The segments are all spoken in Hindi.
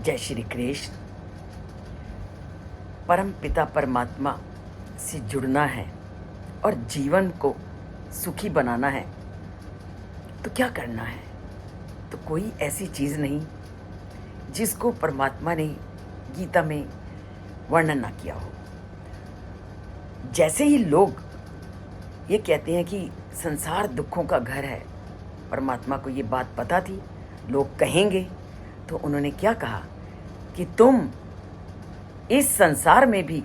जय श्री कृष्ण। परम पिता परमात्मा से जुड़ना है और जीवन को सुखी बनाना है तो क्या करना है? तो कोई ऐसी चीज़ नहीं जिसको परमात्मा ने गीता में वर्णन ना किया हो। जैसे ही लोग ये कहते हैं कि संसार दुखों का घर है, परमात्मा को ये बात पता थी, लोग कहेंगे, तो उन्होंने क्या कहा कि तुम इस संसार में भी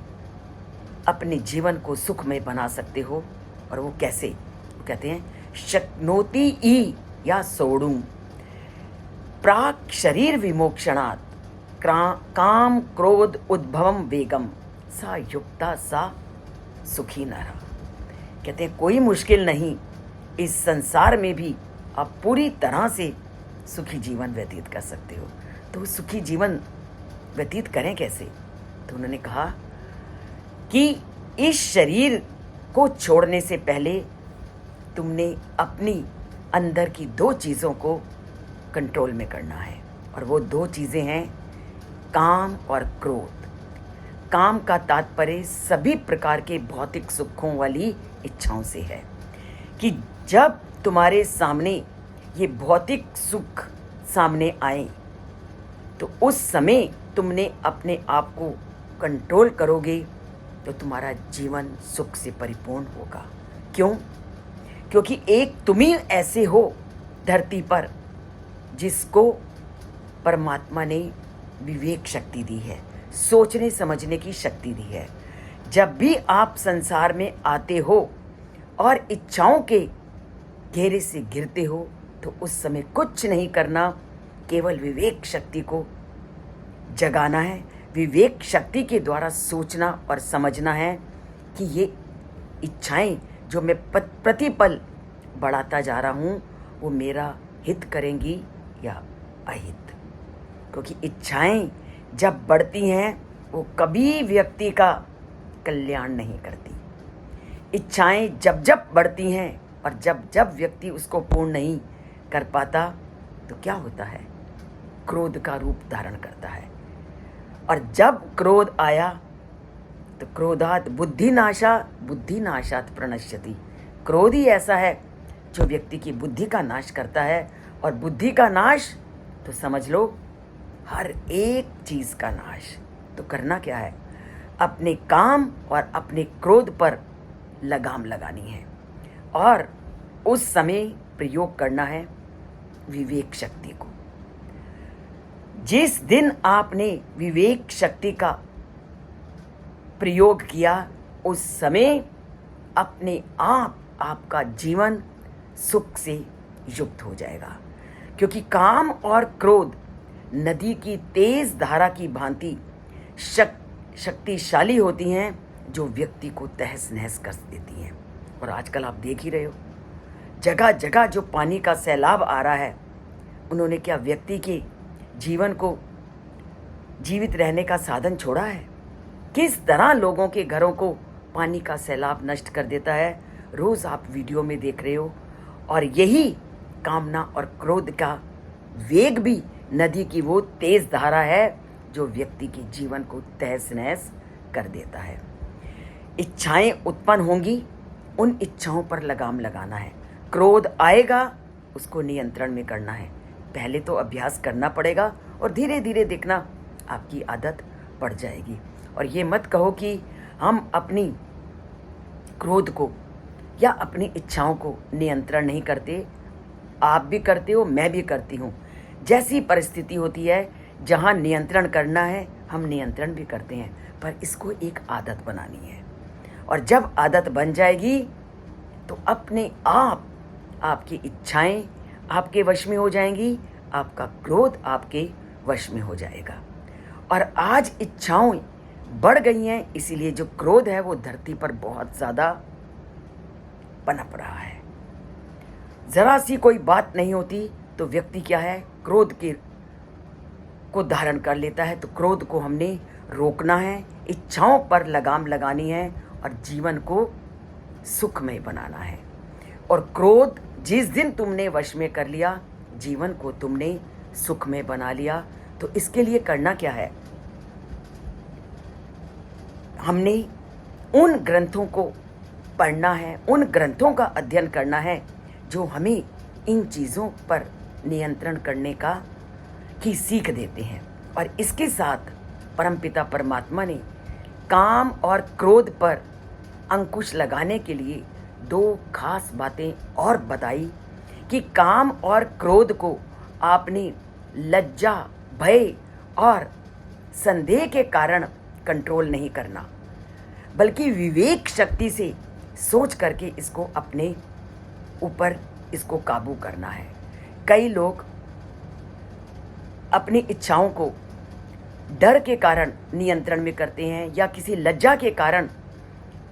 अपने जीवन को सुखमय बना सकते हो। और वो कैसे? वो कहते हैं शक्नोति ई या सोड़ूं प्राक शरीर विमोक्षणात् काम क्रोध उद्भवम वेगम सा युक्ता सा सुखी नरा। कहते हैं कोई मुश्किल नहीं, इस संसार में भी आप पूरी तरह से सुखी जीवन व्यतीत कर सकते हो। तो सुखी जीवन व्यतीत करें कैसे? तो उन्होंने कहा कि इस शरीर को छोड़ने से पहले तुमने अपनी अंदर की दो चीज़ों को कंट्रोल में करना है, और वो दो चीज़ें हैं काम और क्रोध। काम का तात्पर्य सभी प्रकार के भौतिक सुखों वाली इच्छाओं से है कि जब तुम्हारे सामने ये भौतिक सुख सामने आए तो उस समय तुमने अपने आप को कंट्रोल करोगे तो तुम्हारा जीवन सुख से परिपूर्ण होगा। क्यों? क्योंकि एक तुम ही ऐसे हो धरती पर जिसको परमात्मा ने विवेक शक्ति दी है, सोचने समझने की शक्ति दी है। जब भी आप संसार में आते हो और इच्छाओं के घेरे से गिरते हो तो उस समय कुछ नहीं करना, केवल विवेक शक्ति को जगाना है। विवेक शक्ति के द्वारा सोचना और समझना है कि ये इच्छाएं जो मैं प्रतिपल बढ़ाता जा रहा हूँ वो मेरा हित करेंगी या अहित। क्योंकि इच्छाएं जब बढ़ती हैं वो कभी व्यक्ति का कल्याण नहीं करती। इच्छाएं जब जब बढ़ती हैं और जब जब व्यक्ति उसको पूर्ण नहीं कर पाता तो क्या होता है? क्रोध का रूप धारण करता है। और जब क्रोध आया तो क्रोधात बुद्धिनाशात प्रणश्यति। क्रोध ही ऐसा है जो व्यक्ति की बुद्धि का नाश करता है, और बुद्धि का नाश तो समझ लो हर एक चीज़ का नाश। तो करना क्या है? अपने काम और अपने क्रोध पर लगाम लगानी है और उस समय प्रयोग करना है विवेक शक्ति को। जिस दिन आपने विवेक शक्ति का प्रयोग किया उस समय अपने आप आपका जीवन सुख से युक्त हो जाएगा। क्योंकि काम और क्रोध नदी की तेज धारा की भांति शक्तिशाली होती हैं जो व्यक्ति को तहस नहस कर देती हैं। और आजकल आप देख ही रहे हो, जगह जगह जो पानी का सैलाब आ रहा है, उन्होंने क्या व्यक्ति के जीवन को जीवित रहने का साधन छोड़ा है? किस तरह लोगों के घरों को पानी का सैलाब नष्ट कर देता है, रोज़ आप वीडियो में देख रहे हो। और यही कामना और क्रोध का वेग भी नदी की वो तेज धारा है जो व्यक्ति के जीवन को तहस नहस कर देता है। इच्छाएं उत्पन्न होंगी, उन इच्छाओं पर लगाम लगाना है। क्रोध आएगा, उसको नियंत्रण में करना है। पहले तो अभ्यास करना पड़ेगा और धीरे धीरे देखना आपकी आदत पड़ जाएगी। और ये मत कहो कि हम अपनी क्रोध को या अपनी इच्छाओं को नियंत्रण नहीं करते। आप भी करते हो, मैं भी करती हूँ। जैसी परिस्थिति होती है जहाँ नियंत्रण करना है हम नियंत्रण भी करते हैं, पर इसको एक आदत बनानी है। और जब आदत बन जाएगी तो अपने आप आपकी इच्छाएं आपके वश में हो जाएंगी, आपका क्रोध आपके वश में हो जाएगा। और आज इच्छाएं बढ़ गई हैं, इसीलिए जो क्रोध है वो धरती पर बहुत ज़्यादा पनप रहा है। ज़रा सी कोई बात नहीं होती तो व्यक्ति क्या है, क्रोध को धारण कर लेता है। तो क्रोध को हमने रोकना है, इच्छाओं पर लगाम लगानी है और जीवन को सुखमय बनाना है। और क्रोध जिस दिन तुमने वश में कर लिया, जीवन को तुमने सुखमय बना लिया। तो इसके लिए करना क्या है, हमने उन ग्रंथों को पढ़ना है, उन ग्रंथों का अध्ययन करना है जो हमें इन चीज़ों पर नियंत्रण करने का की सीख देते हैं। और इसके साथ परमपिता परमात्मा ने काम और क्रोध पर अंकुश लगाने के लिए 2 खास बातें और बताई कि काम और क्रोध को आपने लज्जा, भय और संदेह के कारण कंट्रोल नहीं करना, बल्कि विवेक शक्ति से सोच करके इसको अपने ऊपर इसको काबू करना है। कई लोग अपनी इच्छाओं को डर के कारण नियंत्रण में करते हैं या किसी लज्जा के कारण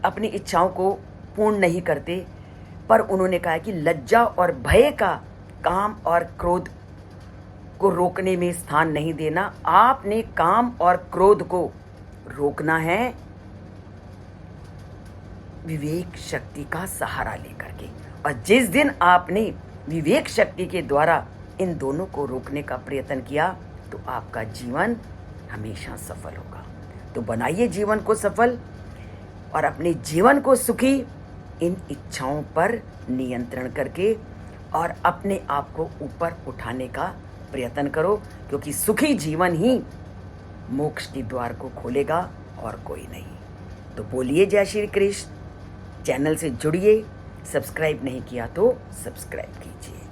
अपनी इच्छाओं को पूर्ण नहीं करते, पर उन्होंने कहा कि लज्जा और भय का काम और क्रोध को रोकने में स्थान नहीं देना। आपने काम और क्रोध को रोकना है विवेक शक्ति का सहारा लेकर के। और जिस दिन आपने विवेक शक्ति के द्वारा इन दोनों को रोकने का प्रयत्न किया तो आपका जीवन हमेशा सफल होगा। तो बनाइए जीवन को सफल और अपने जीवन को सुखी इन इच्छाओं पर नियंत्रण करके, और अपने आप को ऊपर उठाने का प्रयत्न करो, क्योंकि सुखी जीवन ही मोक्ष के द्वार को खोलेगा और कोई नहीं। तो बोलिए जय श्री कृष्ण। चैनल से जुड़िए, सब्सक्राइब नहीं किया तो सब्सक्राइब कीजिए।